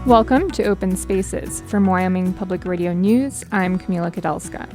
Welcome to Open Spaces. From Wyoming Public Radio News, I'm Camila Kadelska.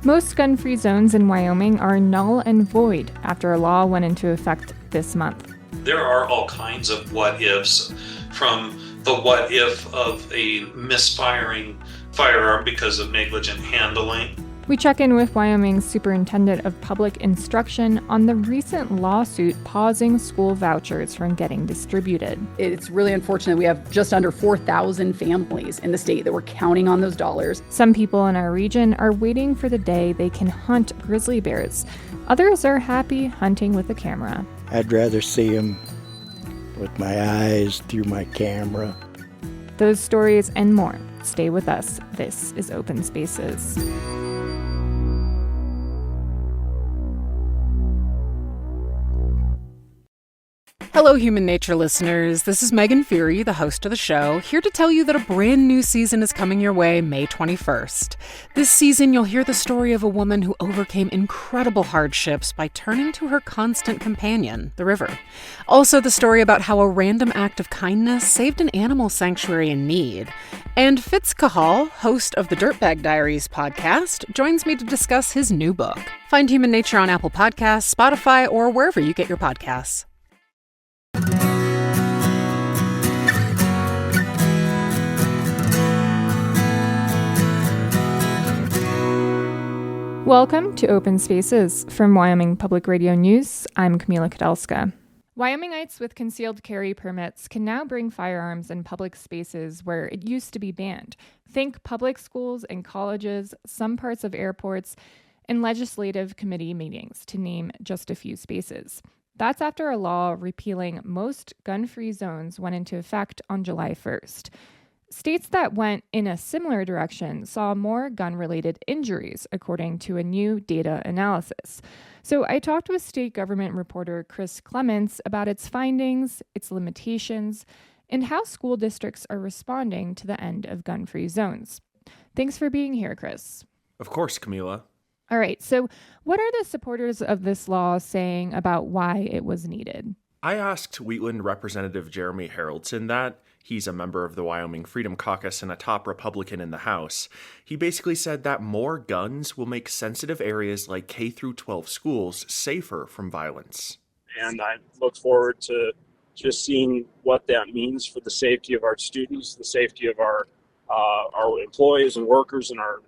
Most gun-free zones in Wyoming are null and void after a law went into effect this month. There are all kinds of what-ifs, from the what-if of a misfiring firearm because of negligent handling. We check in with Wyoming's Superintendent of Public Instruction on the recent lawsuit pausing school vouchers from getting distributed. It's really unfortunate. We have just under 4,000 families in the state that were counting on those dollars. Some people in our region are waiting for the day they can hunt grizzly bears. Others are happy hunting with a camera. I'd rather see them with my eyes through my camera. Those stories and more. Stay with us. This is Open Spaces. Hello, Human Nature listeners. This is Megan Fury, the host of the show, here to tell you that a brand new season is coming your way May 21st. This season, you'll hear the story of a woman who overcame incredible hardships by turning to her constant companion, the river. Also, the story about how a random act of kindness saved an animal sanctuary in need. And Fitz Cahal, host of the Dirtbag Diaries podcast, joins me to discuss his new book. Find Human Nature on Apple Podcasts, Spotify, or wherever you get your podcasts. Welcome to Open Spaces. From Wyoming Public Radio News, I'm Camila Kadelska. Wyomingites with concealed carry permits can now bring firearms in public spaces where it used to be banned. Think public schools and colleges, some parts of airports, and legislative committee meetings, to name just a few spaces. That's after a law repealing most gun-free zones went into effect on July 1st. States that went in a similar direction saw more gun-related injuries, according to a new data analysis. So I talked with state government reporter Chris Clements about its findings, its limitations, and how school districts are responding to the end of gun-free zones. Thanks for being here, Chris. Of course, Camila. All right, so what are the supporters of this law saying about why it was needed? I asked Wheatland Representative Jeremy Haroldson that. He's a member of the Wyoming Freedom Caucus and a top Republican in the House. He basically said that more guns will make sensitive areas like K-12 schools safer from violence. And I look forward to just seeing what that means for the safety of our students, the safety of our employees and workers in our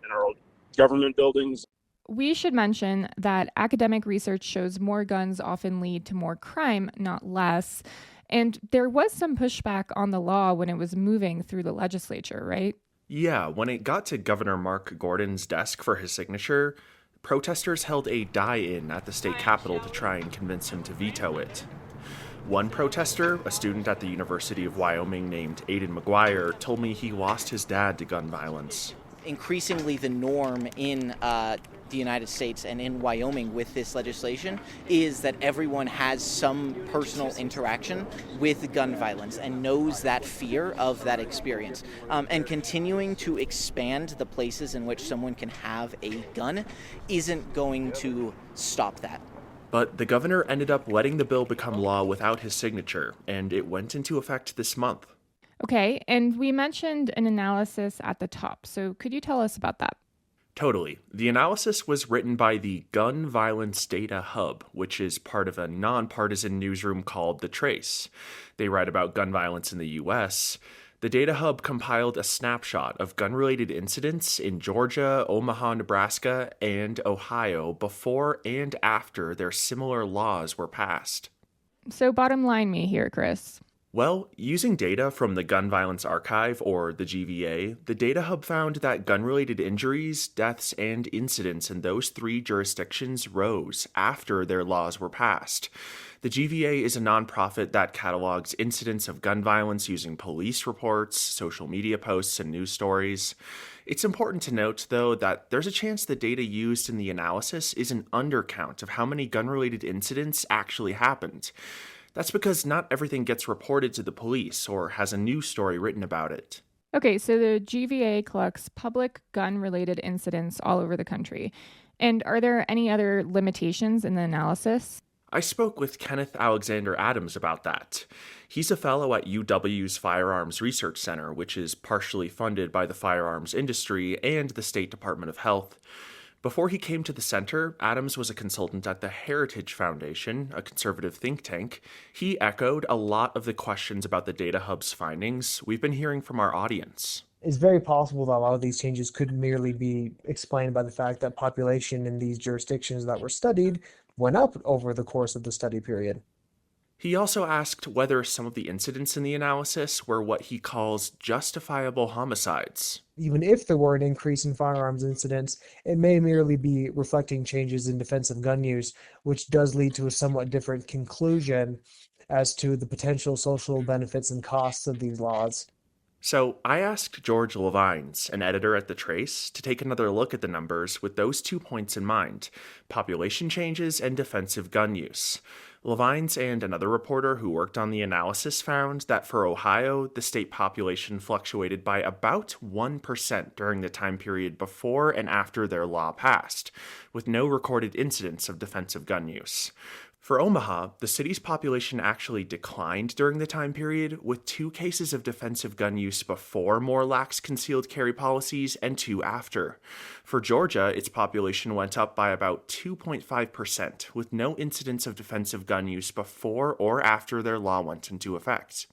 government buildings. We should mention that academic research shows more guns often lead to more crime, not less. And there was some pushback on the law when it was moving through the legislature, right? Yeah, when it got to Governor Mark Gordon's desk for his signature, protesters held a die-in at the state capitol to try and convince him to veto it. One protester, a student at the University of Wyoming named Aiden McGuire, told me he lost his dad to gun violence. Increasingly, the norm in the United States and in Wyoming with this legislation is that everyone has some personal interaction with gun violence and knows that fear of that experience. And continuing to expand the places in which someone can have a gun isn't going to stop that. But the governor ended up letting the bill become law without his signature, and it went into effect this month. Okay, and we mentioned an analysis at the top, so could you tell us about that? Totally. The analysis was written by the Gun Violence Data Hub, which is part of a nonpartisan newsroom called The Trace. They write about gun violence in the U.S. The Data Hub compiled a snapshot of gun-related incidents in Georgia, Omaha, Nebraska, and Ohio before and after their similar laws were passed. So bottom line me here, Chris. Well, using data from the Gun Violence Archive, or the GVA, the Data Hub found that gun-related injuries, deaths, and incidents in those three jurisdictions rose after their laws were passed. The GVA is a nonprofit that catalogs incidents of gun violence using police reports, social media posts, and news stories. It's important to note, though, that there's a chance the data used in the analysis is an undercount of how many gun-related incidents actually happened. That's because not everything gets reported to the police or has a news story written about it. Okay, so the GVA collects public gun-related incidents all over the country. And are there any other limitations in the analysis? I spoke with Kenneth Alexander Adams about that. He's a fellow at UW's Firearms Research Center, which is partially funded by the firearms industry and the State Department of Health. Before he came to the center, Adams was a consultant at the Heritage Foundation, a conservative think tank. He echoed a lot of the questions about the Data Hub's findings we've been hearing from our audience. It's very possible that a lot of these changes could merely be explained by the fact that population in these jurisdictions that were studied went up over the course of the study period. He also asked whether some of the incidents in the analysis were what he calls justifiable homicides. Even if there were an increase in firearms incidents, it may merely be reflecting changes in defensive gun use, which does lead to a somewhat different conclusion as to the potential social benefits and costs of these laws. So I asked George Levines, an editor at The Trace, to take another look at the numbers with those 2 points in mind: population changes and defensive gun use. Levines and another reporter who worked on the analysis found that for Ohio, the state population fluctuated by about 1% during the time period before and after their law passed, with no recorded incidents of defensive gun use. For Omaha, the city's population actually declined during the time period, with 2 cases of defensive gun use before more lax concealed carry policies and 2 after. For Georgia, its population went up by about 2.5%, with no incidents of defensive gun use before or after their law went into effect.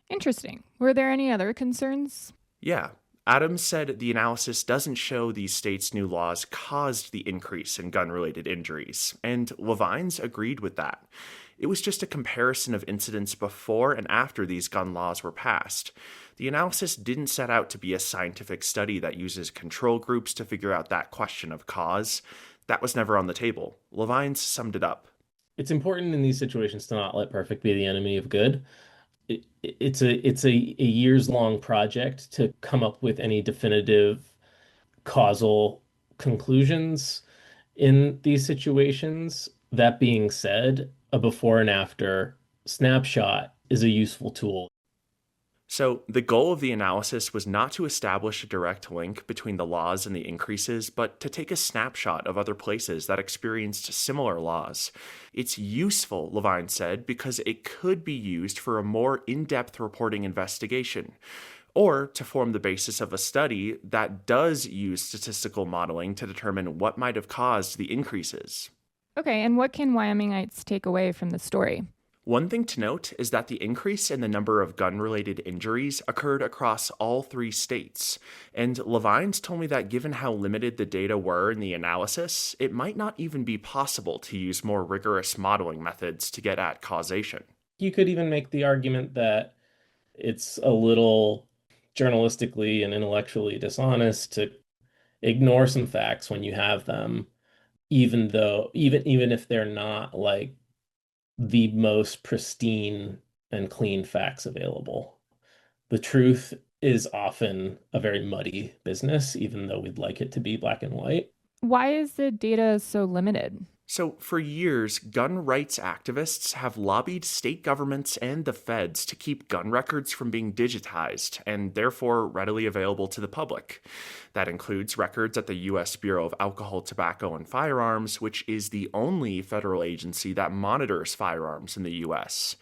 Interesting. Were there any other concerns? Yeah. Adams said the analysis doesn't show these states' new laws caused the increase in gun-related injuries, and Levines agreed with that. It was just a comparison of incidents before and after these gun laws were passed. The analysis didn't set out to be a scientific study that uses control groups to figure out that question of cause. That was never on the table. Levines summed it up. It's important in these situations to not let perfect be the enemy of good. It's a years-long project to come up with any definitive causal conclusions in these situations. That being said, a before and after snapshot is a useful tool. So the goal of the analysis was not to establish a direct link between the laws and the increases, but to take a snapshot of other places that experienced similar laws. It's useful, Levine said, because it could be used for a more in-depth reporting investigation, or to form the basis of a study that does use statistical modeling to determine what might have caused the increases. Okay, and what can Wyomingites take away from the story? One thing to note is that the increase in the number of gun-related injuries occurred across all 3 states, and Levines told me that given how limited the data were in the analysis, it might not even be possible to use more rigorous modeling methods to get at causation. You could even make the argument that it's a little journalistically and intellectually dishonest to ignore some facts when you have them, even if they're not like the most pristine and clean facts available. The truth is often a very muddy business, even though we'd like it to be black and white. Why is the data so limited? So, for years, gun rights activists have lobbied state governments and the feds to keep gun records from being digitized and therefore readily available to the public. That includes records at the U.S. Bureau of Alcohol, Tobacco, and Firearms, which is the only federal agency that monitors firearms in the U.S.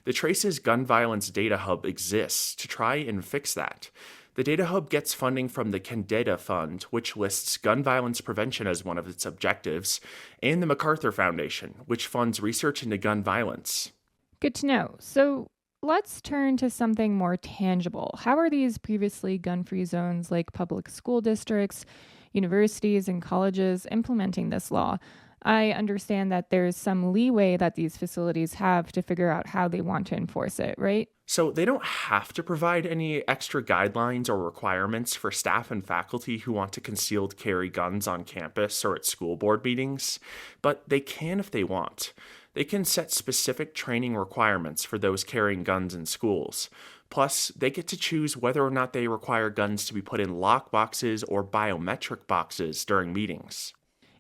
The Trace's Gun Violence Data Hub exists to try and fix that. The Data Hub gets funding from the Candida Fund, which lists gun violence prevention as one of its objectives, and the MacArthur Foundation, which funds research into gun violence. Good to know. So let's turn to something more tangible. How are these previously gun-free zones like public school districts, universities, and colleges implementing this law? I understand that there's some leeway that these facilities have to figure out how they want to enforce it, right? So they don't have to provide any extra guidelines or requirements for staff and faculty who want to concealed carry guns on campus or at school board meetings, but they can if they want. They can set specific training requirements for those carrying guns in schools. Plus, they get to choose whether or not they require guns to be put in lock boxes or biometric boxes during meetings.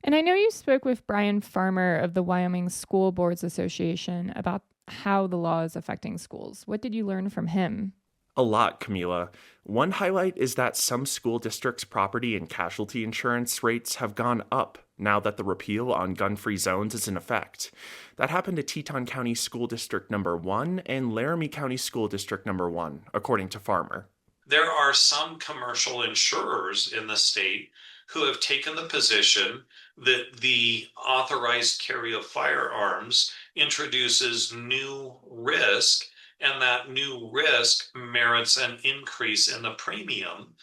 And I know you spoke with Brian Farmer of the Wyoming School Boards Association about how the law is affecting schools. What did you learn from him? A lot, Camila. One highlight is that some school districts' property and casualty insurance rates have gone up now that the repeal on gun-free zones is in effect. That happened to Teton County School District Number 1 and Laramie County School District Number 1, according to Farmer. There are some commercial insurers in the state who have taken the position that the authorized carry of firearms introduces new risk, and that new risk merits an increase in the premium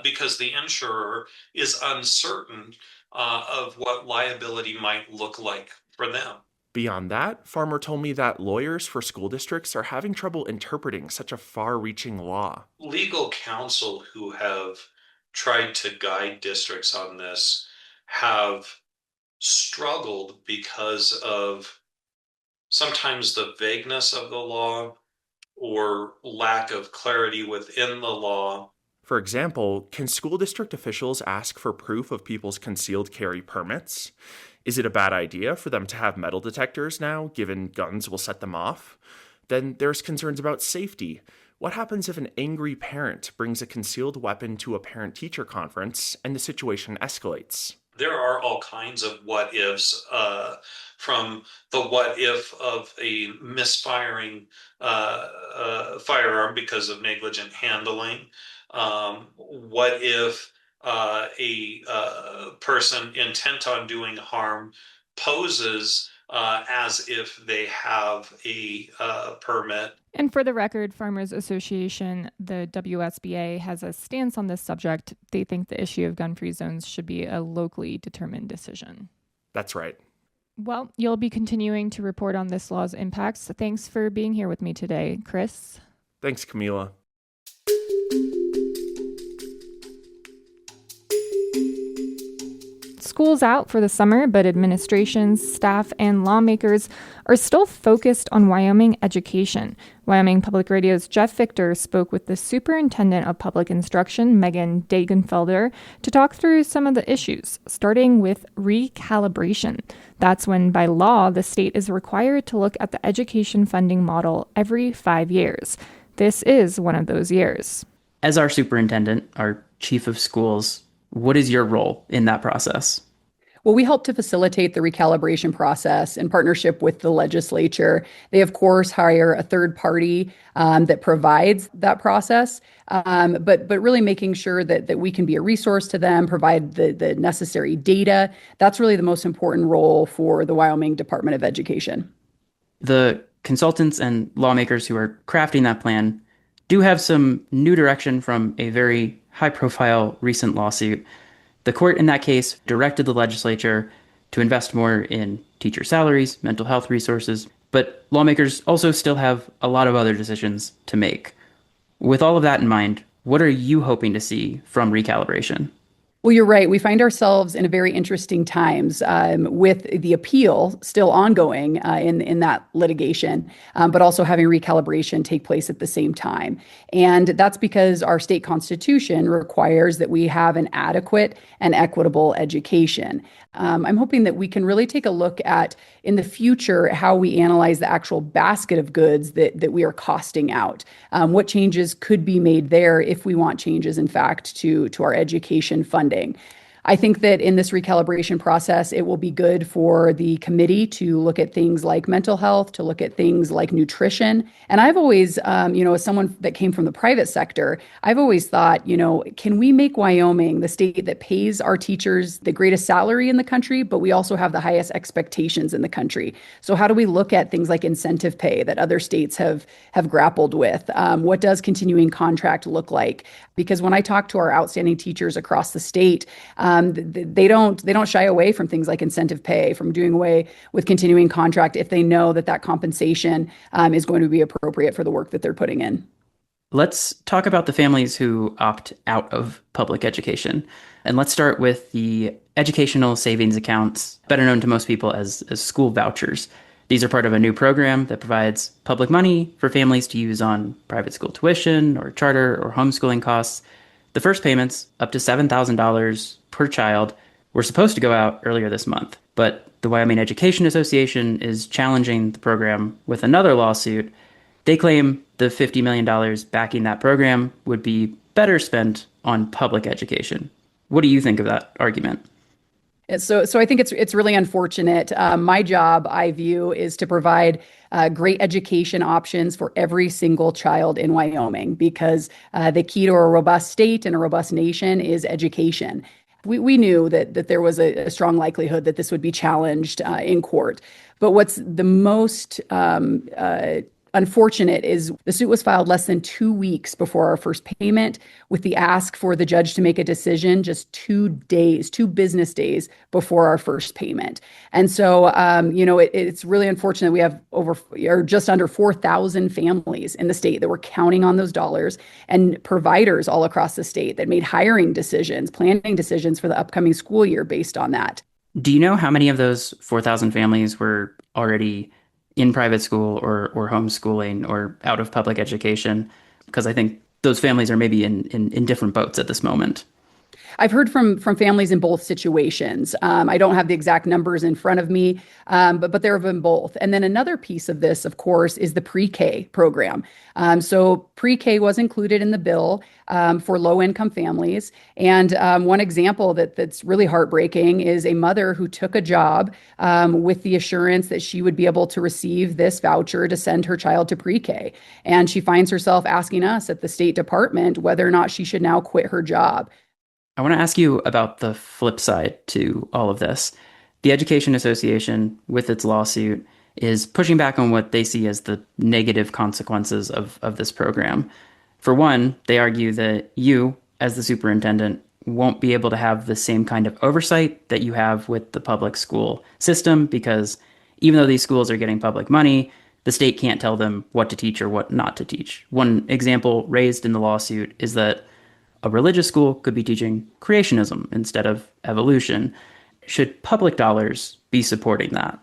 because the insurer is uncertain of what liability might look like for them. Beyond that, Farmer told me that lawyers for school districts are having trouble interpreting such a far-reaching law. Legal counsel who have tried to guide districts on this have struggled because of sometimes the vagueness of the law or lack of clarity within the law. For example, can school district officials ask for proof of people's concealed carry permits? Is it a bad idea for them to have metal detectors now, given guns will set them off? Then there's concerns about safety. What happens if an angry parent brings a concealed weapon to a parent-teacher conference and the situation escalates? There are all kinds of what ifs, from the what if of a misfiring firearm because of negligent handling. What if a person intent on doing harm poses as if they have a permit. And for the record, Farmers Association, the WSBA, has a stance on this subject. They think the issue of gun-free zones should be a locally determined decision. That's right. Well, you'll be continuing to report on this law's impacts. Thanks for being here with me today, Chris. Thanks, Camila. School's out for the summer, but administrations, staff, and lawmakers are still focused on Wyoming education. Wyoming Public Radio's Jeff Victor spoke with the Superintendent of Public Instruction, Megan Dagenfelder, to talk through some of the issues, starting with recalibration. That's when, by law, the state is required to look at the education funding model every 5 years. This is one of those years. As our superintendent, our chief of schools, what is your role in that process? Well, we help to facilitate the recalibration process in partnership with the legislature. They, of course, hire a third party that provides that process, but really making sure that we can be a resource to them, provide the necessary data. That's really the most important role for the Wyoming Department of Education. The consultants and lawmakers who are crafting that plan do have some new direction from a very high-profile recent lawsuit. The court in that case directed the legislature to invest more in teacher salaries, mental health resources, but lawmakers also still have a lot of other decisions to make. With all of that in mind, what are you hoping to see from recalibration? Well, you're right. We find ourselves in a very interesting times with the appeal still ongoing in that litigation, but also having recalibration take place at the same time. And that's because our state constitution requires that we have an adequate and equitable education. I'm hoping that we can really take a look at, in the future, how we analyze the actual basket of goods that we are costing out. What changes could be made there if we want changes, in fact, to our education funding. I think that in this recalibration process, it will be good for the committee to look at things like mental health, to look at things like nutrition. And I've always, as someone that came from the private sector, I've always thought, can we make Wyoming the state that pays our teachers the greatest salary in the country, but we also have the highest expectations in the country? So how do we look at things like incentive pay that other states have grappled with? What does continuing contract look like? Because when I talk to our outstanding teachers across the state, they don't shy away from things like incentive pay, from doing away with continuing contract if they know that compensation is going to be appropriate for the work that they're putting in. Let's talk about the families who opt out of public education. And let's start with the educational savings accounts, better known to most people as school vouchers. These are part of a new program that provides public money for families to use on private school tuition or charter or homeschooling costs. The first payments, up to $7,000 per child, were supposed to go out earlier this month, but the Wyoming Education Association is challenging the program with another lawsuit. They claim the $50 million backing that program would be better spent on public education. What do you think of that argument? So I think it's really unfortunate. My job, I view, is to provide great education options for every single child in Wyoming, because the key to a robust state and a robust nation is education. We knew that there was a strong likelihood that this would be challenged in court. But what's the most unfortunate is the suit was filed less than 2 weeks before our first payment, with the ask for the judge to make a decision just 2 business days before our first payment. And so, it's really unfortunate. We have just under 4,000 families in the state that were counting on those dollars, and providers all across the state that made hiring decisions, planning decisions for the upcoming school year based on that. Do you know how many of those 4,000 families were already in private school or homeschooling or out of public education? Because I think those families are maybe in different boats at this moment. I've heard from families in both situations. I don't have the exact numbers in front of me, but there have been both. And then another piece of this, of course, is the pre-K program. So pre-K was included in the bill for low-income families. And one example that's really heartbreaking is a mother who took a job with the assurance that she would be able to receive this voucher to send her child to pre-K. And she finds herself asking us at the State Department whether or not she should now quit her job. I want to ask you about the flip side to all of this. The Education Association, with its lawsuit, is pushing back on what they see as the negative consequences of this program. For one, they argue that you, as the superintendent, won't be able to have the same kind of oversight that you have with the public school system, because even though these schools are getting public money, the state can't tell them what to teach or what not to teach. One example raised in the lawsuit is that a religious school could be teaching creationism instead of evolution. Should public dollars be supporting that?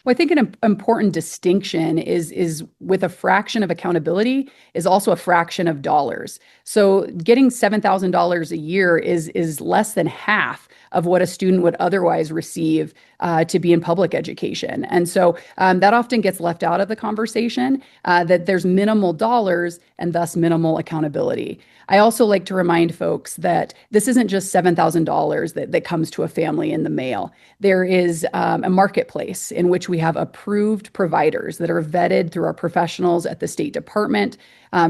Well, I think an important distinction is with a fraction of accountability is also a fraction of dollars. So getting $7,000 a year is less than half of what a student would otherwise receive to be in public education. And so that often gets left out of the conversation, that there's minimal dollars and thus minimal accountability. I also like to remind folks that this isn't just $7,000 that comes to a family in the mail. There is a marketplace in which we have approved providers that are vetted through our professionals at the State Department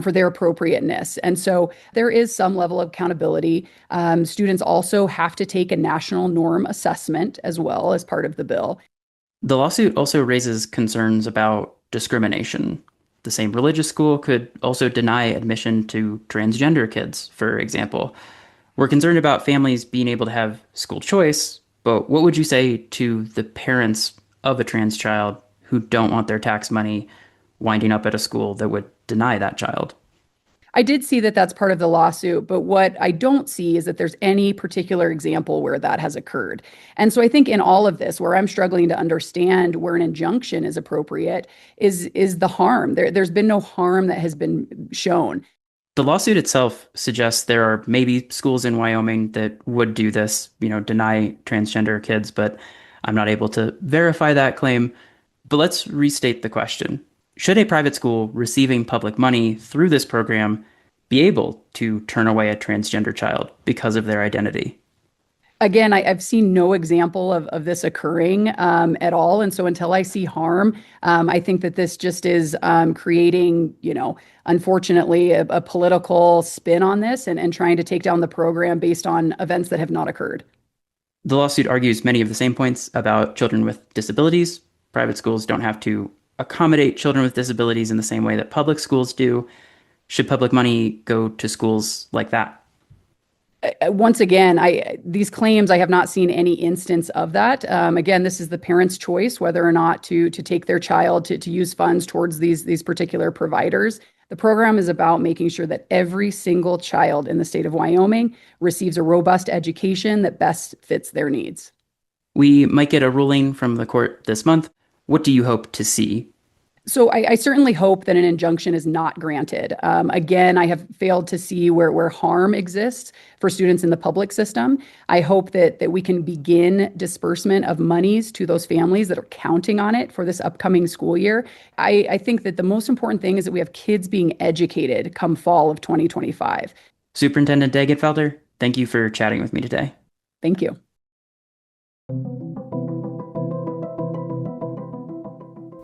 for their appropriateness. And so there is some level of accountability. Students also have to take a national norm assessment as well as part of the bill. The lawsuit also raises concerns about discrimination. The same religious school could also deny admission to transgender kids, for example. We're concerned about families being able to have school choice, but what would you say to the parents of a trans child who don't want their tax money winding up at a school that would deny that child? I did see that that's part of the lawsuit, but what I don't see is that there's any particular example where that has occurred. And so I think in all of this, where I'm struggling to understand where an injunction is appropriate is the harm. There's been no harm that has been shown. The lawsuit itself suggests there are maybe schools in Wyoming that would do this, deny transgender kids, but I'm not able to verify that claim. But let's restate the question. Should a private school receiving public money through this program be able to turn away a transgender child because of their identity? Again, I've seen no example of this occurring at all. And so until I see harm, I think that this just is creating, unfortunately, a political spin on this and trying to take down the program based on events that have not occurred. The lawsuit argues many of the same points about children with disabilities. Private schools don't have to accommodate children with disabilities in the same way that public schools do. Should public money go to schools like that? Once again, these claims, I have not seen any instance of that. Again, this is the parent's choice whether or not to take their child to use funds towards these particular providers. The program is about making sure that every single child in the state of Wyoming receives a robust education that best fits their needs. We might get a ruling from the court this month. What do you hope to see? So I certainly hope that an injunction is not granted. Again, I have failed to see where harm exists for students in the public system. I hope that we can begin disbursement of monies to those families that are counting on it for this upcoming school year. I think that the most important thing is that we have kids being educated come fall of 2025. Superintendent Dagenfelder, thank you for chatting with me today. Thank you.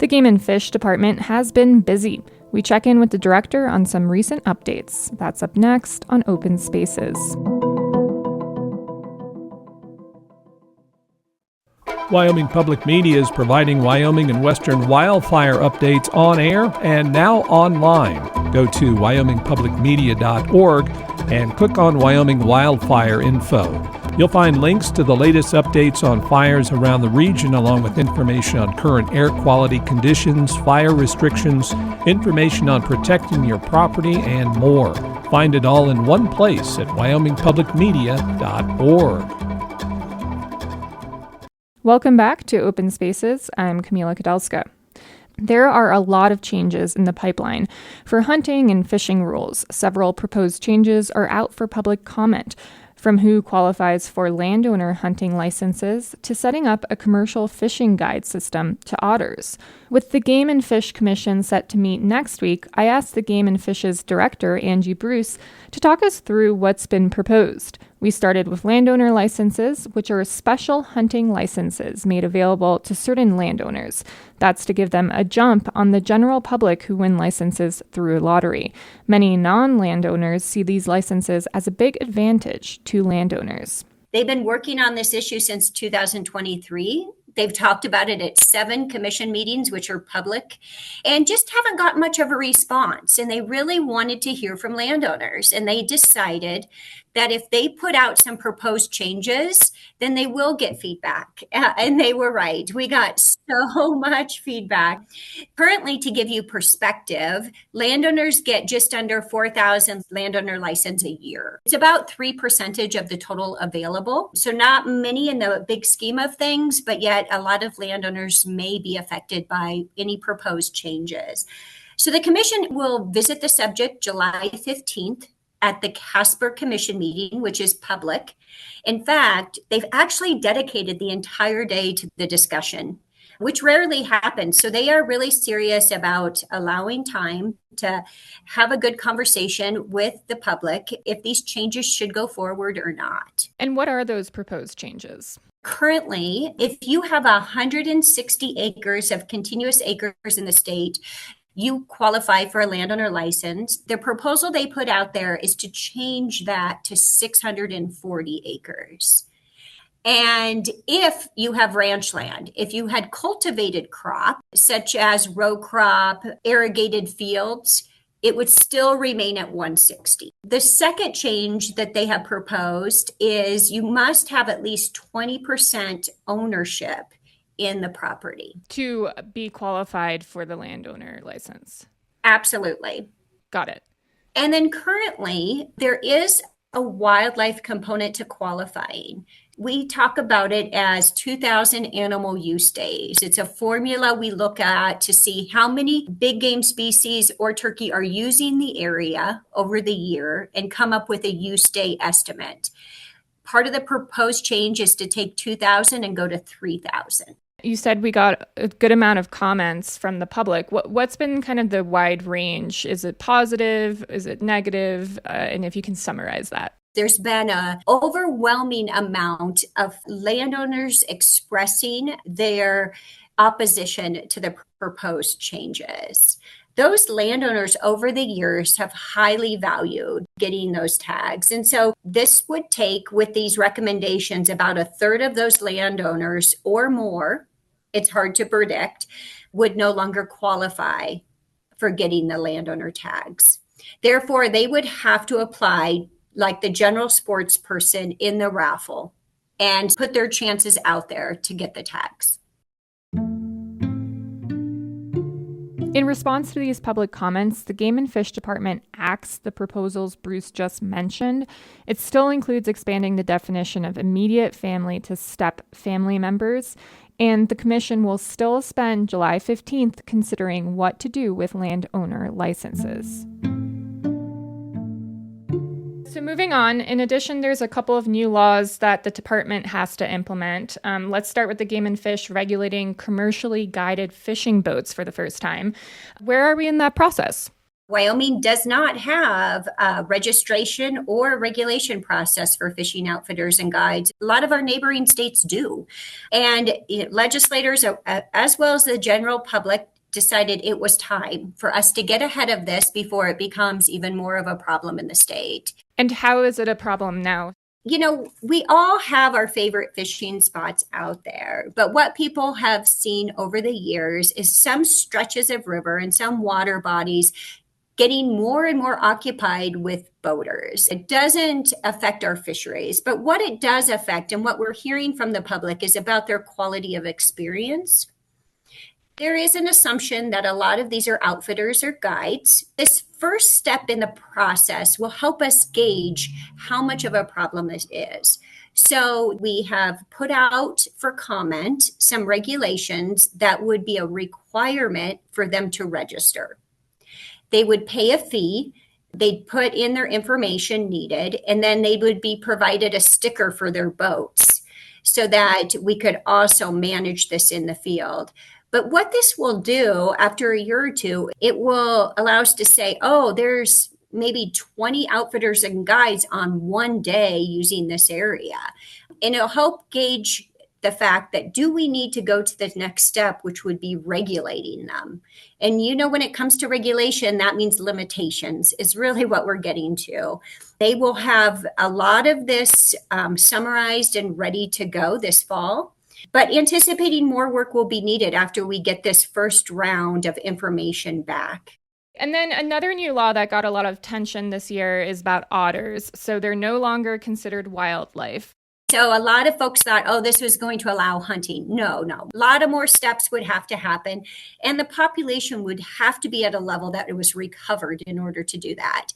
The Game and Fish Department has been busy. We check in with the director on some recent updates. That's up next on Open Spaces. Wyoming Public Media is providing Wyoming and Western wildfire updates on air and now online. Go to wyomingpublicmedia.org and click on Wyoming Wildfire Info. You'll find links to the latest updates on fires around the region, along with information on current air quality conditions, fire restrictions, information on protecting your property, and more. Find it all in one place at wyomingpublicmedia.org. Welcome back to Open Spaces. I'm Camila Kadelska. There are a lot of changes in the pipeline for hunting and fishing rules. Several proposed changes are out for public comment, from who qualifies for landowner hunting licenses to setting up a commercial fishing guide system to otters. With the Game and Fish Commission set to meet next week, I asked the Game and Fish's director, Angie Bruce, to talk us through what's been proposed. We started with landowner licenses, which are special hunting licenses made available to certain landowners. That's to give them a jump on the general public who win licenses through a lottery. Many non-landowners see these licenses as a big advantage to landowners. They've been working on this issue since 2023. They've talked about it at 7 commission meetings, which are public, and just haven't got much of a response. And they really wanted to hear from landowners. And they decided that if they put out some proposed changes, then they will get feedback. And they were right. We got so much feedback. Currently, to give you perspective, landowners get just under 4,000 landowner license a year. It's about 3% of the total available. So not many in the big scheme of things, but yet a lot of landowners may be affected by any proposed changes. So the commission will visit the subject July 15th. At the Casper Commission meeting, which is public. In fact, they've actually dedicated the entire day to the discussion, which rarely happens. So they are really serious about allowing time to have a good conversation with the public if these changes should go forward or not. And what are those proposed changes? Currently, if you have 160 acres of continuous acres in the state, you qualify for a landowner license. The proposal they put out there is to change that to 640 acres. And if you have ranch land, if you had cultivated crop, such as row crop, irrigated fields, it would still remain at 160. The second change that they have proposed is you must have at least 20% ownership in the property to be qualified for the landowner license. Absolutely. Got it. And then currently, there is a wildlife component to qualifying. We talk about it as 2,000 animal use days. It's a formula we look at to see how many big game species or turkey are using the area over the year and come up with a use day estimate. Part of the proposed change is to take 2,000 and go to 3,000. You said we got a good amount of comments from the public. What's been kind of the wide range? Is it positive? Is it negative? And if you can summarize that. There's been an overwhelming amount of landowners expressing their opposition to the proposed changes. Those landowners over the years have highly valued getting those tags. And so this would take, with these recommendations, about a third of those landowners or more, it's hard to predict, would no longer qualify for getting the landowner tags. Therefore, they would have to apply like the general sports person in the raffle and put their chances out there to get the tags. In response to these public comments, the Game and Fish Department axed the proposals Bruce just mentioned. It still includes expanding the definition of immediate family to step family members, and the commission will still spend July 15th considering what to do with landowner licenses. So moving on, in addition, there's a couple of new laws that the department has to implement. Let's start with the Game and Fish regulating commercially guided fishing boats for the first time. Where are we in that process? Wyoming does not have a registration or regulation process for fishing outfitters and guides. A lot of our neighboring states do. And legislators, as well as the general public, decided it was time for us to get ahead of this before it becomes even more of a problem in the state. And how is it a problem now? You know, we all have our favorite fishing spots out there, but what people have seen over the years is some stretches of river and some water bodies getting more and more occupied with boaters. It doesn't affect our fisheries, but what it does affect and what we're hearing from the public is about their quality of experience. There is an assumption that a lot of these are outfitters or guides. This first step in the process will help us gauge how much of a problem this is. So we have put out for comment some regulations that would be a requirement for them to register. They would pay a fee, they'd put in their information needed, and then they would be provided a sticker for their boats so that we could also manage this in the field. But what this will do after a year or two, it will allow us to say, oh, there's maybe 20 outfitters and guides on one day using this area. And it'll help gauge the fact that do we need to go to the next step, which would be regulating them. And you know, when it comes to regulation, that means limitations is really what we're getting to. They will have a lot of this summarized and ready to go this fall. But anticipating more work will be needed after we get this first round of information back. And then another new law that got a lot of attention this year is about otters. So they're no longer considered wildlife. So a lot of folks thought, oh, this was going to allow hunting. No. A lot of more steps would have to happen. And the population would have to be at a level that it was recovered in order to do that.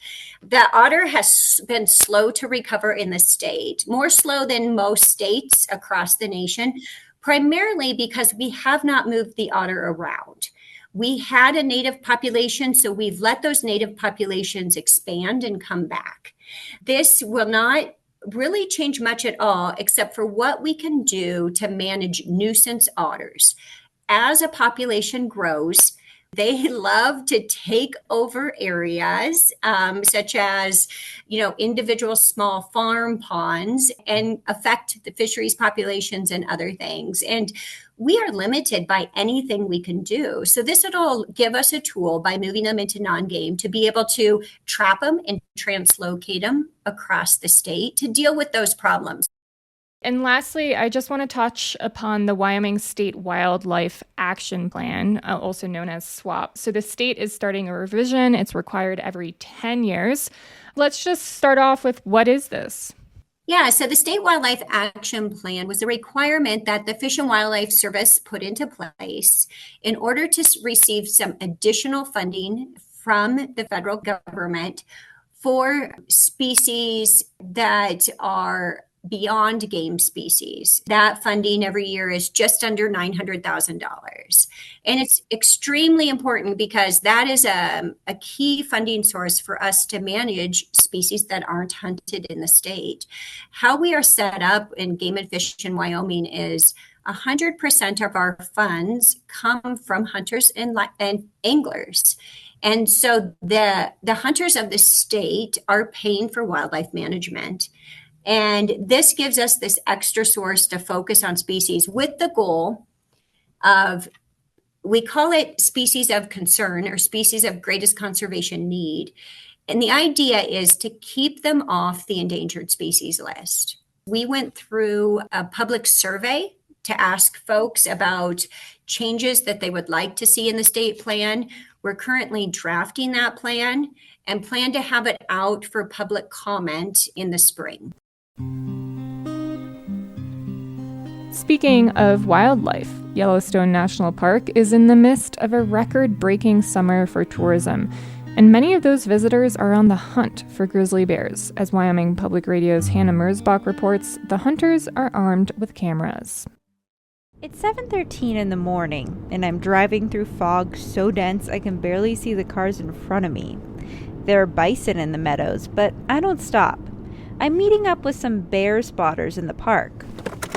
The otter has been slow to recover in the state, more slow than most states across the nation, primarily because we have not moved the otter around. We had a native population, so we've let those native populations expand and come back. This will not really change much at all, except for what we can do to manage nuisance otters. As a population grows, they love to take over areas such as, individual small farm ponds and affect the fisheries populations and other things. And we are limited by anything we can do. So this will give us a tool by moving them into non-game to be able to trap them and translocate them across the state to deal with those problems. And lastly, I just want to touch upon the Wyoming State Wildlife Action Plan, also known as SWAP. So the state is starting a revision. It's required every 10 years. Let's just start off with, what is this? Yeah, so the State Wildlife Action Plan was a requirement that the Fish and Wildlife Service put into place in order to receive some additional funding from the federal government for species that are beyond game species. That funding every year is just under $900,000. And it's extremely important because that is a key funding source for us to manage species that aren't hunted in the state. How we are set up in Game and Fish in Wyoming is 100% of our funds come from hunters and anglers. And so the hunters of the state are paying for wildlife management. And this gives us this extra source to focus on species with the goal of, we call it species of concern or species of greatest conservation need. And the idea is to keep them off the endangered species list. We went through a public survey to ask folks about changes that they would like to see in the state plan. We're currently drafting that plan and plan to have it out for public comment in the spring. Speaking of wildlife, Yellowstone National Park is in the midst of a record-breaking summer for tourism, and many of those visitors are on the hunt for grizzly bears. As Wyoming Public Radio's Hannah Merzbach reports, the hunters are armed with cameras. It's 7:13 in the morning, and I'm driving through fog so dense I can barely see the cars in front of me. There are bison in the meadows, but I don't stop. I'm meeting up with some bear spotters in the park.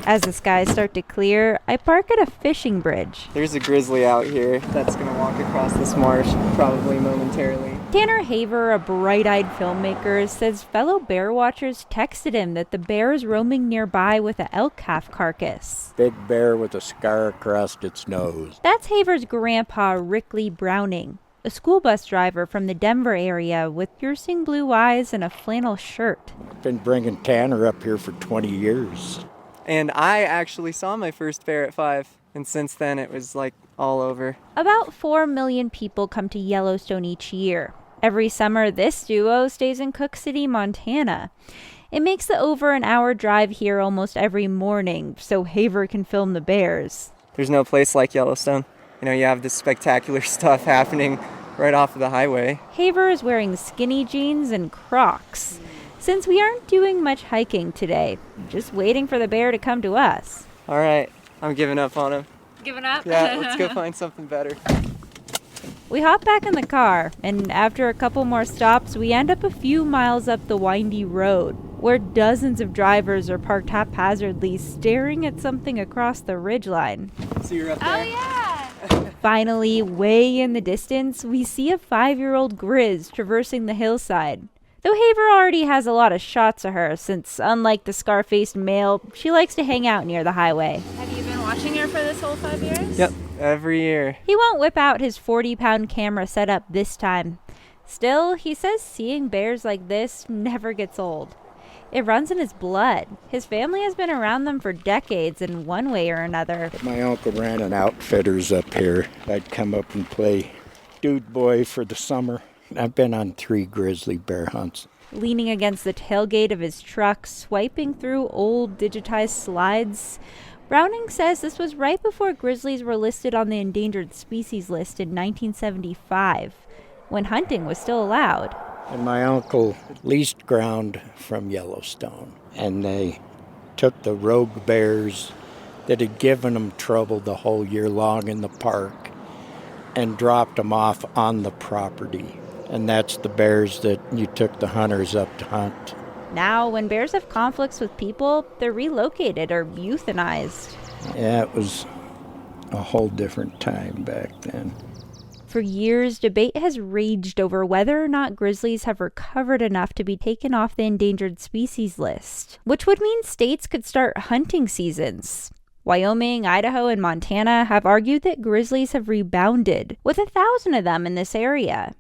As the skies start to clear, I park at a fishing bridge. There's a grizzly out here that's going to walk across this marsh probably momentarily. Tanner Haver, a bright-eyed filmmaker, says fellow bear watchers texted him that the bear is roaming nearby with an elk calf carcass. Big bear with a scar across its nose. That's Haver's grandpa, Rickley Browning, a school bus driver from the Denver area with piercing blue eyes and a flannel shirt. Been bringing Tanner up here for 20 years. And I actually saw my first bear at 5, and since then it was like all over. About 4 million people come to Yellowstone each year. Every summer, this duo stays in Cook City, Montana. It makes the over an hour drive here almost every morning, so Haver can film the bears. There's no place like Yellowstone. You know, you have this spectacular stuff happening right off of the highway. Haver is wearing skinny jeans and Crocs. Since we aren't doing much hiking today, just waiting for the bear to come to us. All right, I'm giving up on him. Giving up? Yeah, let's go find something better. We hop back in the car, and after a couple more stops, we end up a few miles up the windy road, where dozens of drivers are parked haphazardly staring at something across the ridgeline. So you're up there? Oh, yeah! Finally, way in the distance, we see a 5-year-old Grizz traversing the hillside. Though Haver already has a lot of shots of her, since unlike the scar-faced male, she likes to hang out near the highway. Have you been watching her for this whole 5 years? Yep, every year. He won't whip out his 40-pound camera setup this time. Still, he says seeing bears like this never gets old. It runs in his blood. His family has been around them for decades in one way or another. My uncle ran an outfitters up here. I'd come up and play dude boy for the summer. I've been on 3 grizzly bear hunts. Leaning against the tailgate of his truck, swiping through old digitized slides, Browning says this was right before grizzlies were listed on the endangered species list in 1975, when hunting was still allowed. And my uncle leased ground from Yellowstone, and they took the rogue bears that had given them trouble the whole year long in the park and dropped them off on the property. And that's the bears that you took the hunters up to hunt. Now, when bears have conflicts with people, they're relocated or euthanized. Yeah, it was a whole different time back then. For years, debate has raged over whether or not grizzlies have recovered enough to be taken off the endangered species list, which would mean states could start hunting seasons. Wyoming, Idaho, and Montana have argued that grizzlies have rebounded, with 1,000 of them in this area.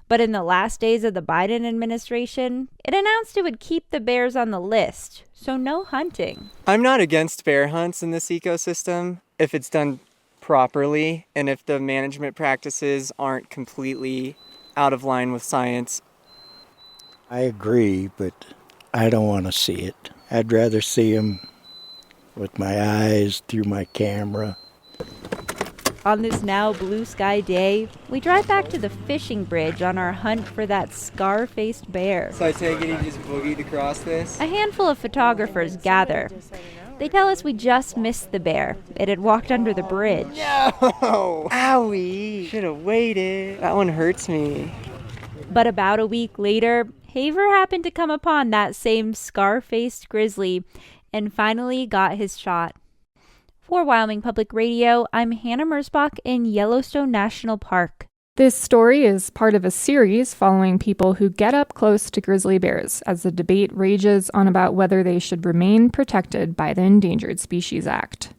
But in the last days of the Biden administration, it announced it would keep the bears on the list, so no hunting. I'm not against bear hunts in this ecosystem if it's done properly and if the management practices aren't completely out of line with science. I agree, but I don't want to see it. I'd rather see them with my eyes through my camera. On this now blue sky day, we drive back to the fishing bridge on our hunt for that scar-faced bear. So I take it he just boogied across this? A handful of photographers gather. They tell us we just missed the bear. It had walked under the bridge. No! Owie! Should have waited. That one hurts me. But about a week later, Haver happened to come upon that same scar-faced grizzly and finally got his shot. For Wyoming Public Radio, I'm Hannah Mersbach in Yellowstone National Park. This story is part of a series following people who get up close to grizzly bears as the debate rages on about whether they should remain protected by the Endangered Species Act.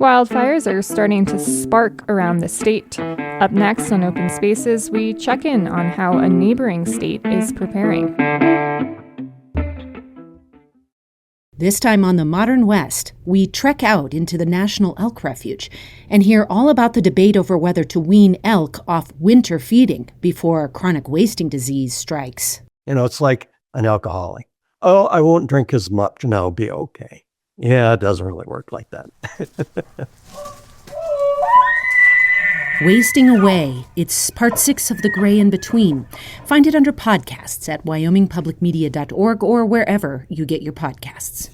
Wildfires are starting to spark around the state. Up next on Open Spaces, we check in on how a neighboring state is preparing. This time on the Modern West, we trek out into the National Elk Refuge and hear all about the debate over whether to wean elk off winter feeding before chronic wasting disease strikes. You know, it's like an alcoholic. Oh, I won't drink as much and I'll be okay. Yeah, it doesn't really work like that. Wasting Away. It's part 6 of The Gray in Between. Find it under podcasts at wyomingpublicmedia.org or wherever you get your podcasts.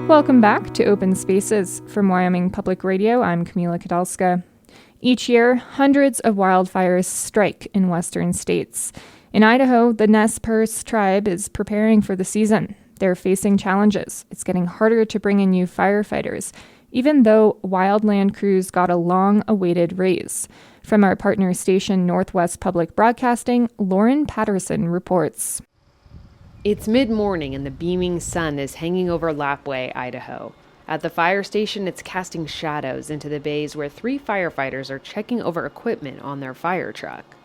Welcome back to Open Spaces. From Wyoming Public Radio, I'm Camila Kadalska. Each year, hundreds of wildfires strike in western states. In Idaho, the Nez Perce tribe is preparing for the season. They're facing challenges. It's getting harder to bring in new firefighters, even though wildland crews got a long-awaited raise. From our partner station Northwest Public Broadcasting, Lauren Patterson reports. It's mid-morning and the beaming sun is hanging over Lapwai, Idaho. At the fire station, it's casting shadows into the bays where 3 firefighters are checking over equipment on their fire truck.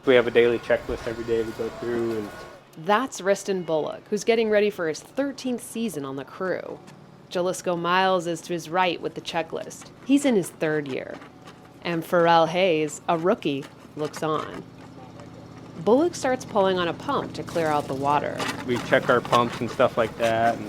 We have a daily checklist every day we go through. And That's Riston Bullock, who's getting ready for his 13th season on the crew. Jalisco Miles is to his right with the checklist. He's in his 3rd year. And Pharrell Hayes, a rookie, looks on. Bullock starts pulling on a pump to clear out the water. we check our pumps and stuff like that. And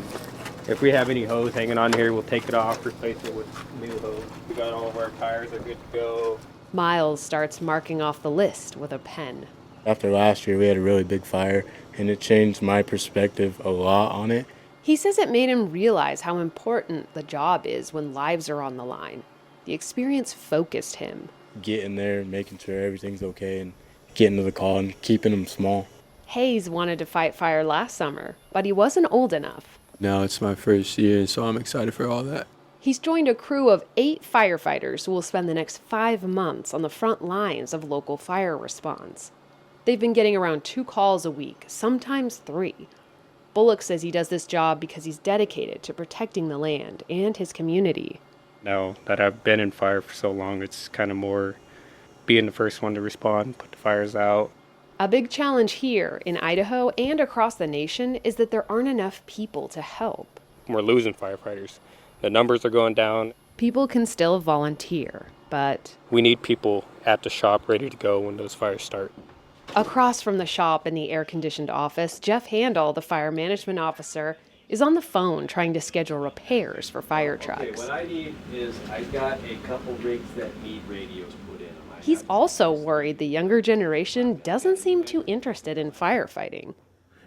if we have any hose hanging on here, we'll take it off, replace it with new hose. We got all of our tires are good to go. Miles starts marking off the list with a pen. After last year, we had a really big fire, and it changed my perspective a lot on it. He says it made him realize how important the job is when lives are on the line. The experience focused him. Getting there, making sure everything's okay, and getting to the call and keeping them small. Hayes wanted to fight fire last summer, but he wasn't old enough. Now it's my first year, so I'm excited for all that. He's joined a crew of 8 firefighters who will spend the next 5 months on the front lines of local fire response. They've been getting around 2 calls a week, sometimes 3. Bullock says he does this job because he's dedicated to protecting the land and his community. Now that I've been in fire for so long, it's kind of more being the first one to respond, put the fires out. A big challenge here in Idaho and across the nation is that there aren't enough people to help. We're losing firefighters. The numbers are going down. People can still volunteer, but We need people at the shop ready to go when those fires start. across from the shop in the air-conditioned office, Jeff Handel, the fire management officer, is on the phone trying to schedule repairs for fire trucks. Okay, what I need is I got a couple rigs that need radios put in them. He's also worried the younger generation doesn't seem too interested in firefighting.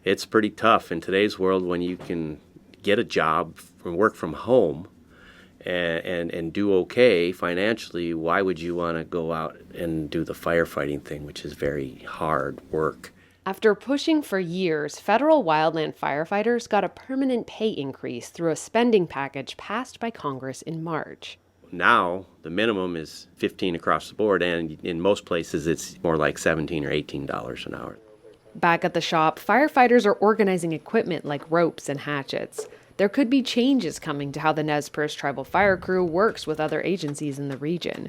It's pretty tough in today's world when you can get a job and work from home and do okay financially. Why would you want to go out and do the firefighting thing, which is very hard work? After pushing for years, federal wildland firefighters got a permanent pay increase through a spending package passed by Congress in March. Now, the minimum is $15 across the board, and in most places it's more like $17 or $18 an hour. Back at the shop, firefighters are organizing equipment like ropes and hatchets. There could be changes coming to how the Nez Perce Tribal Fire Crew works with other agencies in the region.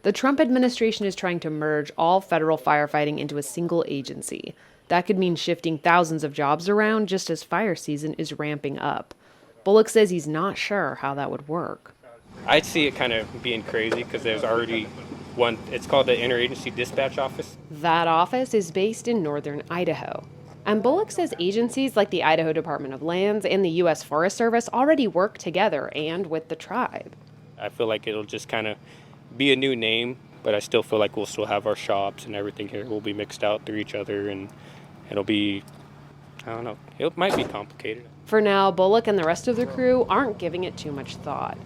The Trump administration is trying to merge all federal firefighting into a single agency. That could mean shifting thousands of jobs around just as fire season is ramping up. Bullock says he's not sure how that would work. I see it kind of being crazy because there's already one, it's called the Interagency Dispatch Office. That office is based in northern Idaho. And Bullock says agencies like the Idaho Department of Lands and the U.S. Forest Service already work together and with the tribe. I feel like it'll just kind of be a new name, but I still feel like we'll still have our shops and everything here will be mixed out through each other, and it'll be, I don't know, it might be complicated. For now, Bullock and the rest of the crew aren't giving it too much thought.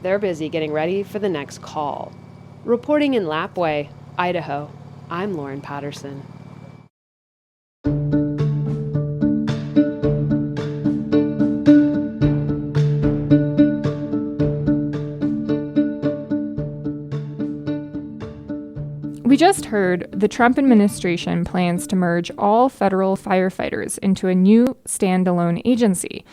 They're busy getting ready for the next call. Reporting in Lapwai, Idaho, I'm Lauren Patterson. We just heard the Trump administration plans to merge all federal firefighters into a new standalone agency.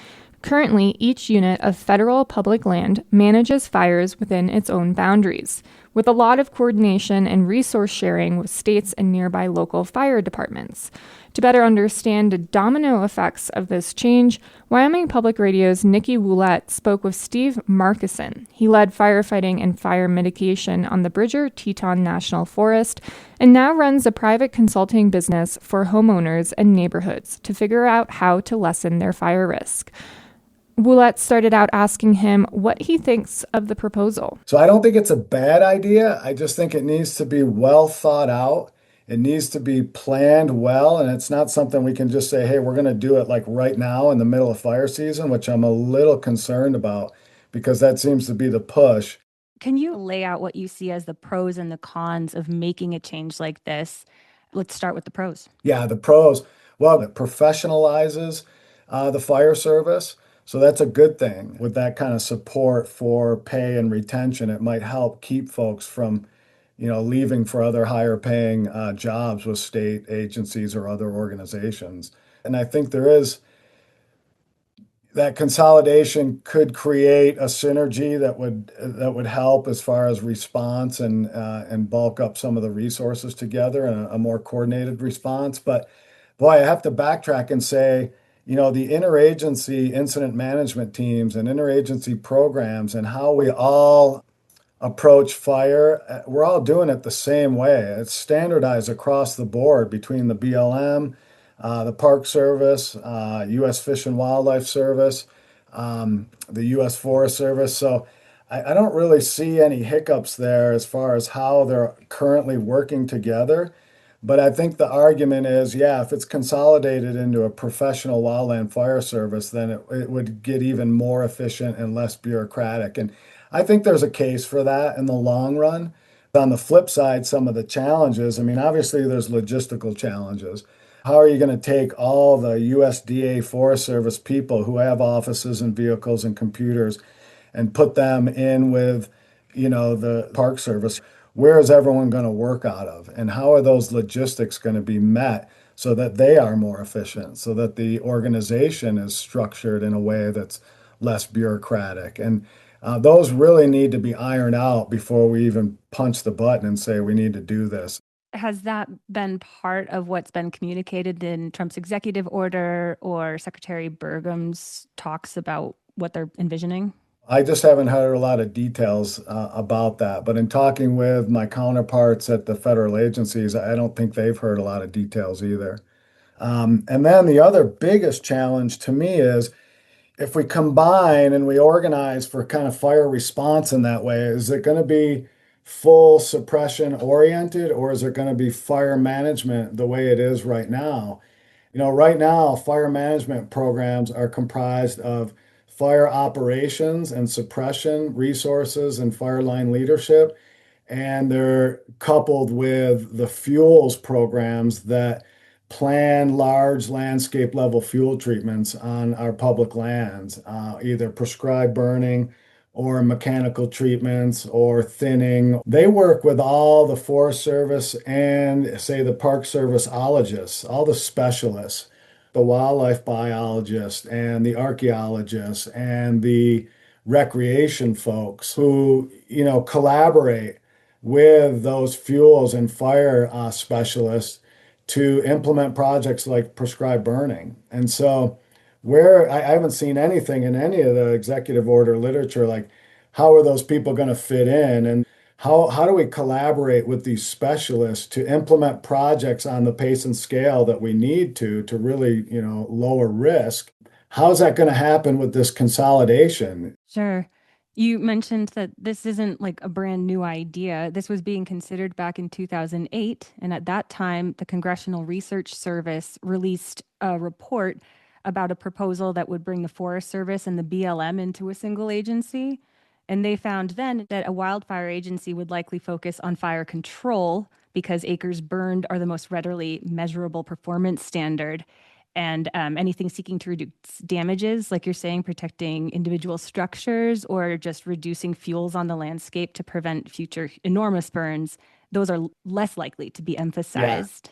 Currently, each unit of federal public land manages fires within its own boundaries, with a lot of coordination and resource sharing with states and nearby local fire departments. To better understand the domino effects of this change, Wyoming Public Radio's Nikki Woolette spoke with Steve Markison. He led firefighting and fire mitigation on the Bridger-Teton National Forest and now runs a private consulting business for homeowners and neighborhoods to figure out how to lessen their fire risk. Woolette started out asking him what he thinks of the proposal. So I don't think it's a bad idea. I just think it needs to be well thought out. It needs to be planned well, and it's not something we can just say, hey, we're going to do it like right now in the middle of fire season, which I'm a little concerned about because that seems to be the push. Can you lay out what you see as the pros and the cons of making a change like this? Let's start with the pros. Yeah, the pros. Well, it professionalizes the fire service. So that's a good thing. With that kind of support for pay and retention, it might help keep folks from, leaving for other higher paying jobs with state agencies or other organizations. And I think there is that consolidation could create a synergy that would help as far as response and bulk up some of the resources together in a more coordinated response. But boy, I have to backtrack and say, the interagency incident management teams and interagency programs and how we all approach fire, we're all doing it the same way. It's standardized across the board between the BLM, the Park Service, U.S. Fish and Wildlife Service, the U.S. Forest Service. So I don't really see any hiccups there as far as how they're currently working together. But I think the argument is, yeah, if it's consolidated into a professional wildland fire service, then it would get even more efficient and less bureaucratic. And I think there's a case for that in the long run. On the flip side, some of the challenges, I mean, obviously there's logistical challenges. How are you going to take all the USDA Forest Service people who have offices and vehicles and computers and put them in with, the Park Service? Where is everyone going to work out of? And how are those logistics going to be met so that they are more efficient, so that the organization is structured in a way that's less bureaucratic? And those really need to be ironed out before we even punch the button and say we need to do this. Has that been part of what's been communicated in Trump's executive order or Secretary Burgum's talks about what they're envisioning? I just haven't heard a lot of details about that. But in talking with my counterparts at the federal agencies, I don't think they've heard a lot of details either. And then the other biggest challenge to me is if we combine and we organize for kind of fire response in that way, is it going to be full suppression oriented, or is it going to be fire management the way it is right now? Right now, fire management programs are comprised of fire operations and suppression resources and fire line leadership. And they're coupled with the fuels programs that plan large landscape level fuel treatments on our public lands, either prescribed burning or mechanical treatments or thinning. They work with all the Forest Service and, say, the Park Service ologists, all the specialists, the wildlife biologists and the archaeologists and the recreation folks who, collaborate with those fuels and fire specialists to implement projects like prescribed burning. And so where I haven't seen anything in any of the executive order literature, like how are those people going to fit in, and how do we collaborate with these specialists to implement projects on the pace and scale that we need to really, lower risk? How's that going to happen with this consolidation? Sure. You mentioned that this isn't like a brand new idea. This was being considered back in 2008. And at that time, the Congressional Research Service released a report about a proposal that would bring the Forest Service and the BLM into a single agency. And they found then that a wildfire agency would likely focus on fire control because acres burned are the most readily measurable performance standard. And anything seeking to reduce damages, like you're saying, protecting individual structures or just reducing fuels on the landscape to prevent future enormous burns, those are less likely to be emphasized.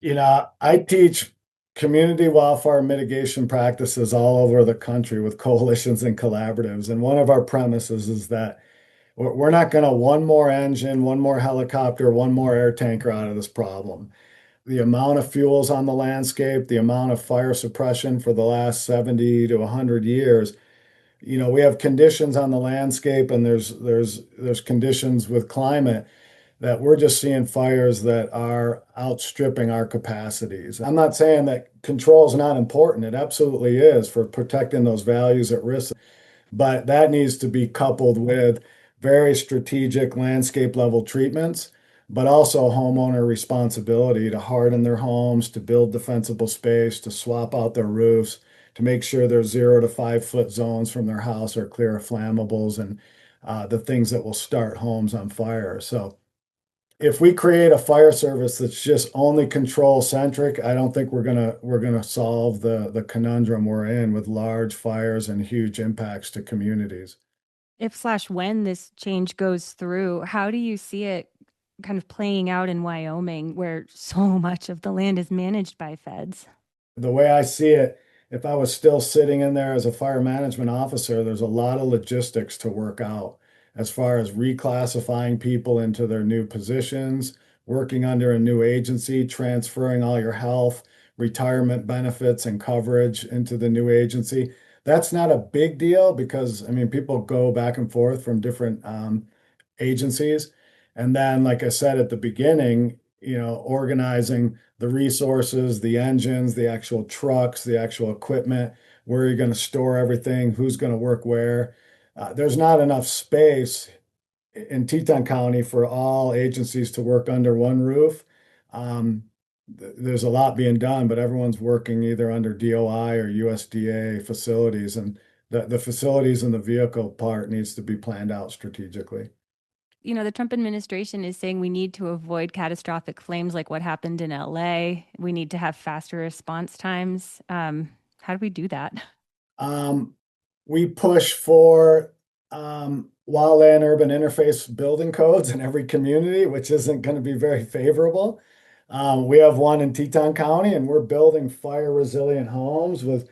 Yeah. I teach community wildfire mitigation practices all over the country with coalitions and collaboratives. And one of our premises is that we're not going to one more engine, one more helicopter, one more air tanker out of this problem. The amount of fuels on the landscape, the amount of fire suppression for the last 70 to 100 years, we have conditions on the landscape and there's conditions with climate that we're just seeing fires that are outstripping our capacities. I'm not saying that control is not important. It absolutely is for protecting those values at risk, but that needs to be coupled with very strategic landscape level treatments, but also homeowner responsibility to harden their homes, to build defensible space, to swap out their roofs, to make sure their 0 to 5 foot zones from their house are clear of flammables and the things that will start homes on fire. So if we create a fire service that's just only control centric, I don't think we're gonna solve the conundrum we're in with large fires and huge impacts to communities. If/when this change goes through, how do you see it kind of playing out in Wyoming, where so much of the land is managed by feds? The way I see it, if I was still sitting in there as a fire management officer, there's a lot of logistics to work out as far as reclassifying people into their new positions, working under a new agency, transferring all your health, retirement benefits and coverage into the new agency. That's not a big deal because, I mean, people go back and forth from different agencies. And then, like I said at the beginning, organizing the resources, the engines, the actual trucks, the actual equipment, where you're going to store everything, who's going to work where. There's not enough space in Teton County for all agencies to work under one roof. There's a lot being done, but everyone's working either under DOI or USDA facilities, and the facilities and the vehicle part needs to be planned out strategically. The Trump administration is saying we need to avoid catastrophic flames like what happened in LA. We need to have faster response times. How do we do that? We push for wildland urban interface building codes in every community, which isn't going to be very favorable. We have one in Teton County, and we're building fire resilient homes with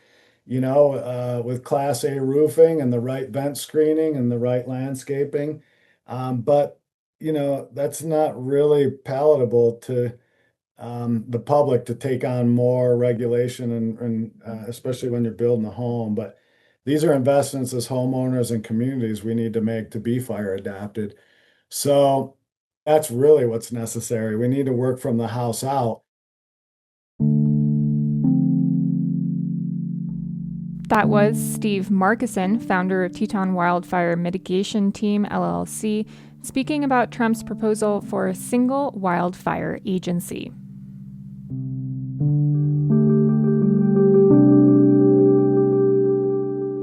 Class A roofing and the right vent screening and the right landscaping. But that's not really palatable to the public to take on more regulation and especially when you're building a home. But these are investments as homeowners and communities we need to make to be fire adapted. So that's really what's necessary. We need to work from the house out. That was Steve Markison, founder of Teton Wildfire Mitigation Team, LLC, speaking about Trump's proposal for a single wildfire agency.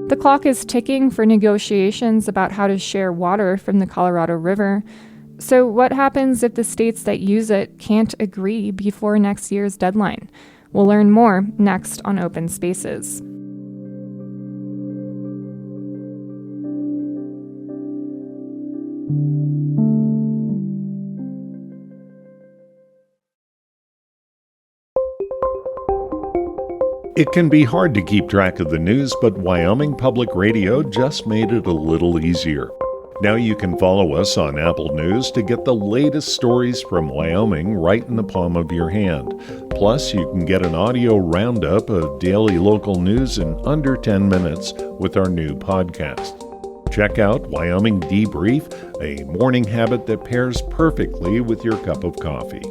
The clock is ticking for negotiations about how to share water from the Colorado River. So what happens if the states that use it can't agree before next year's deadline? We'll learn more next on Open Spaces. It can be hard to keep track of the news, but Wyoming Public Radio just made it a little easier. Now you can follow us on Apple News to get the latest stories from Wyoming right in the palm of your hand. Plus, you can get an audio roundup of daily local news in under 10 minutes with our new podcast. Check out Wyoming Debrief, a morning habit that pairs perfectly with your cup of coffee.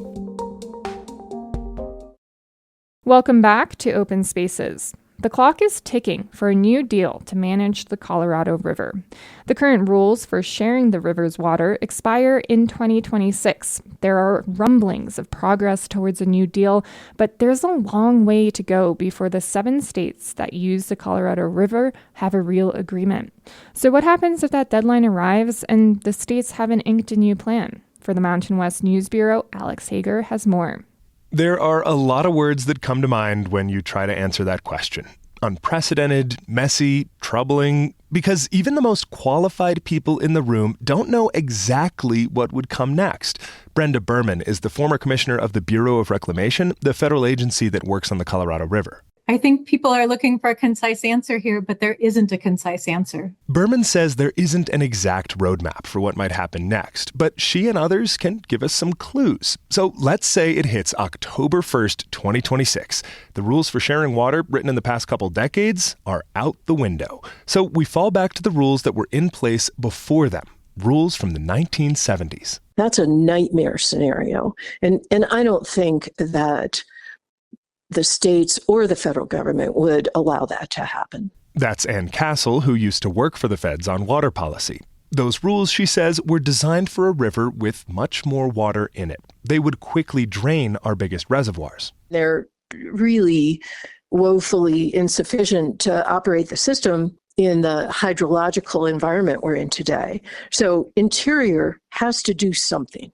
Welcome back to Open Spaces. The clock is ticking for a new deal to manage the Colorado River. The current rules for sharing the river's water expire in 2026. There are rumblings of progress towards a new deal, but there's a long way to go before the 7 states that use the Colorado River have a real agreement. So what happens if that deadline arrives and the states haven't inked a new plan? For the Mountain West News Bureau, Alex Hager has more. There are a lot of words that come to mind when you try to answer that question. Unprecedented, messy, troubling, because even the most qualified people in the room don't know exactly what would come next. Brenda Berman is the former commissioner of the Bureau of Reclamation, the federal agency that works on the Colorado River. I think people are looking for a concise answer here, but there isn't a concise answer. Berman says there isn't an exact roadmap for what might happen next, but she and others can give us some clues. So let's say it hits October 1st, 2026. The rules for sharing water written in the past couple decades are out the window. So we fall back to the rules that were in place before them, rules from the 1970s. That's a nightmare scenario. And I don't think that the states or the federal government would allow that to happen. That's Ann Castle, who used to work for the feds on water policy. Those rules, she says, were designed for a river with much more water in it. They would quickly drain our biggest reservoirs. They're really woefully insufficient to operate the system in the hydrological environment we're in today. So Interior has to do something.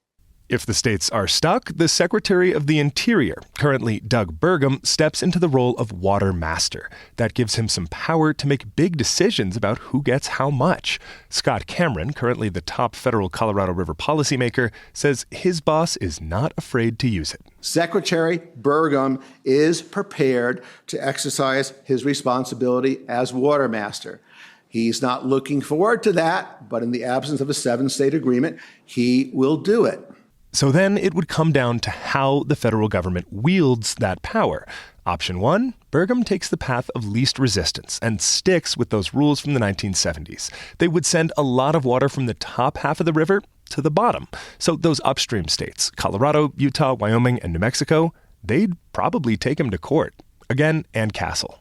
If the states are stuck, the Secretary of the Interior, currently Doug Burgum, steps into the role of water master. That gives him some power to make big decisions about who gets how much. Scott Cameron, currently the top federal Colorado River policymaker, says his boss is not afraid to use it. Secretary Burgum is prepared to exercise his responsibility as water master. He's not looking forward to that, but in the absence of a 7-state agreement, he will do it. So then it would come down to how the federal government wields that power. Option 1, Burgum takes the path of least resistance and sticks with those rules from the 1970s. They would send a lot of water from the top half of the river to the bottom. So those upstream states, Colorado, Utah, Wyoming, and New Mexico, they'd probably take him to court. Again, Ann Castle.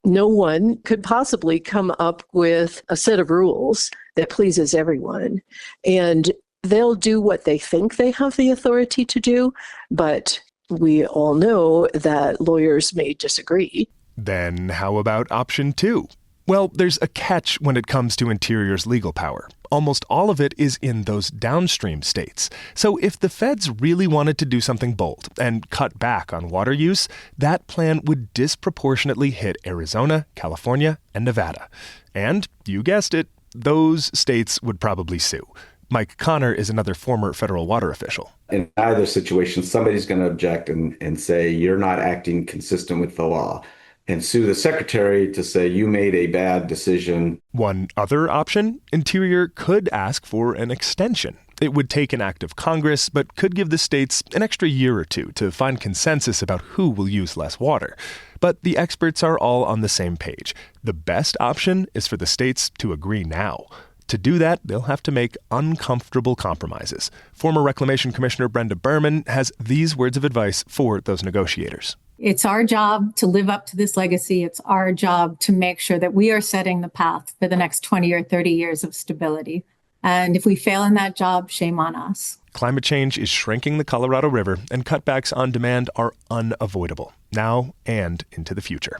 No one could possibly come up with a set of rules that pleases everyone. And they'll do what they think they have the authority to do, but we all know that lawyers may disagree. Then how about option 2? Well, there's a catch when it comes to Interior's legal power. Almost all of it is in those downstream states. So if the feds really wanted to do something bold and cut back on water use, that plan would disproportionately hit Arizona, California, and Nevada. And, you guessed it, those states would probably sue. Mike Connor is another former federal water official. In either situation, somebody's going to object and say, you're not acting consistent with the law, and sue the secretary to say you made a bad decision. One other option, Interior could ask for an extension. It would take an act of Congress, but could give the states an extra year or two to find consensus about who will use less water. But the experts are all on the same page. The best option is for the states to agree now. To do that, they'll have to make uncomfortable compromises. Former Reclamation Commissioner Brenda Berman has these words of advice for those negotiators. It's our job to live up to this legacy. It's our job to make sure that we are setting the path for the next 20 or 30 years of stability. And if we fail in that job, shame on us. Climate change is shrinking the Colorado River, and cutbacks on demand are unavoidable, now and into the future.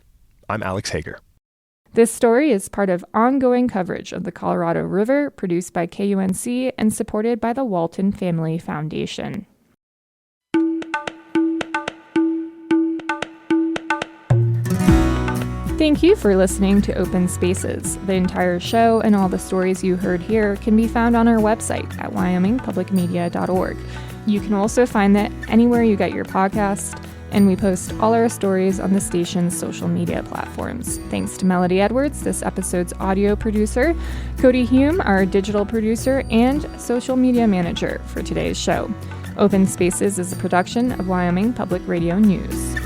I'm Alex Hager. This story is part of ongoing coverage of the Colorado River, produced by KUNC and supported by the Walton Family Foundation. Thank you for listening to Open Spaces. The entire show and all the stories you heard here can be found on our website at wyomingpublicmedia.org. You can also find that anywhere you get your podcast, and we post all our stories on the station's social media platforms. Thanks to Melody Edwards, this episode's audio producer, Cody Hume, our digital producer, and social media manager for today's show. Open Spaces is a production of Wyoming Public Radio News.